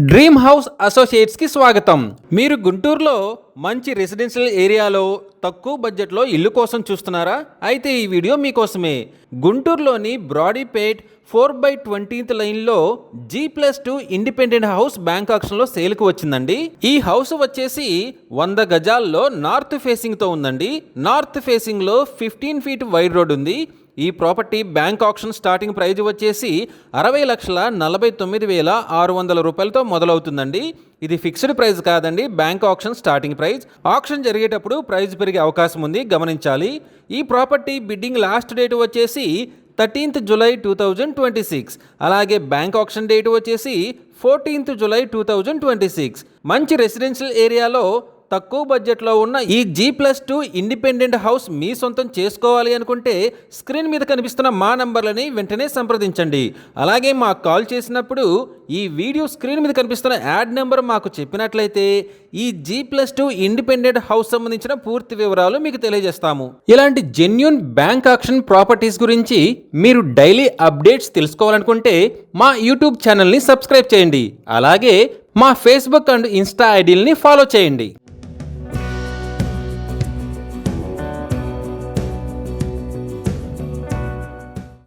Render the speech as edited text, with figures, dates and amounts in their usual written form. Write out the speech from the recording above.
Dream house associates కి స్వాగతం. మీరు గుంటూరులో మంచి రెసిడెన్షియల్ ఏరియాలో తక్కువ బడ్జెట్లో ఇల్లు కోసం చూస్తున్నారా? అయితే ఈ వీడియో మీకోసమే. గుంటూరులోని బ్రాడీపేట్ 4/20th లైన్లో G+2 ఇండిపెండెంట్ హౌస్ బ్యాంక్ ఆక్షన్లో సేల్కి వచ్చిందండి. ఈ హౌస్ వచ్చేసి 100 గజాల్లో నార్త్ ఫేసింగ్తో ఉందండి. నార్త్ ఫేసింగ్లో 15 feet వైడ్ రోడ్ ఉంది. ఈ property bank auction starting price వచ్చేసి 60,49,600 రూపాయలతో మొదలవుతుందండి. ఇది ఫిక్స్డ్ ప్రైస్ కాదండి, bank auction starting price. Auction జరిగేటప్పుడు ప్రైస్ పెరిగే అవకాశం ఉంది, గమనించాలి. ఈ ప్రాపర్టీ బిడ్డింగ్ లాస్ట్ డేట్ వచ్చేసి 13th July 2026. అలాగే బ్యాంక్ ఆక్షన్ డేట్ వచ్చేసి 14th July 2026. మంచి రెసిడెన్షియల్ ఏరియాలో తక్కువ బడ్జెట్లో ఉన్న ఈ G+2 ఇండిపెండెంట్ హౌస్ మీ సొంతం చేసుకోవాలి అనుకుంటే స్క్రీన్ మీద కనిపిస్తున్న మా నంబర్లని వెంటనే సంప్రదించండి. అలాగే మాకు కాల్ చేసినప్పుడు ఈ వీడియో స్క్రీన్ మీద కనిపిస్తున్న యాడ్ నెంబర్ మాకు చెప్పినట్లయితే ఈ G+2 ఇండిపెండెంట్ హౌస్ సంబంధించిన పూర్తి వివరాలు మీకు తెలియజేస్తాము. ఇలాంటి జెన్యూన్ బ్యాంక్ ఆక్షన్ ప్రాపర్టీస్ గురించి మీరు డైలీ అప్డేట్స్ తెలుసుకోవాలనుకుంటే మా యూట్యూబ్ ఛానల్ని సబ్స్క్రైబ్ చేయండి. అలాగే మా ఫేస్బుక్ అండ్ ఇన్స్టా ఐడీలని ఫాలో చేయండి.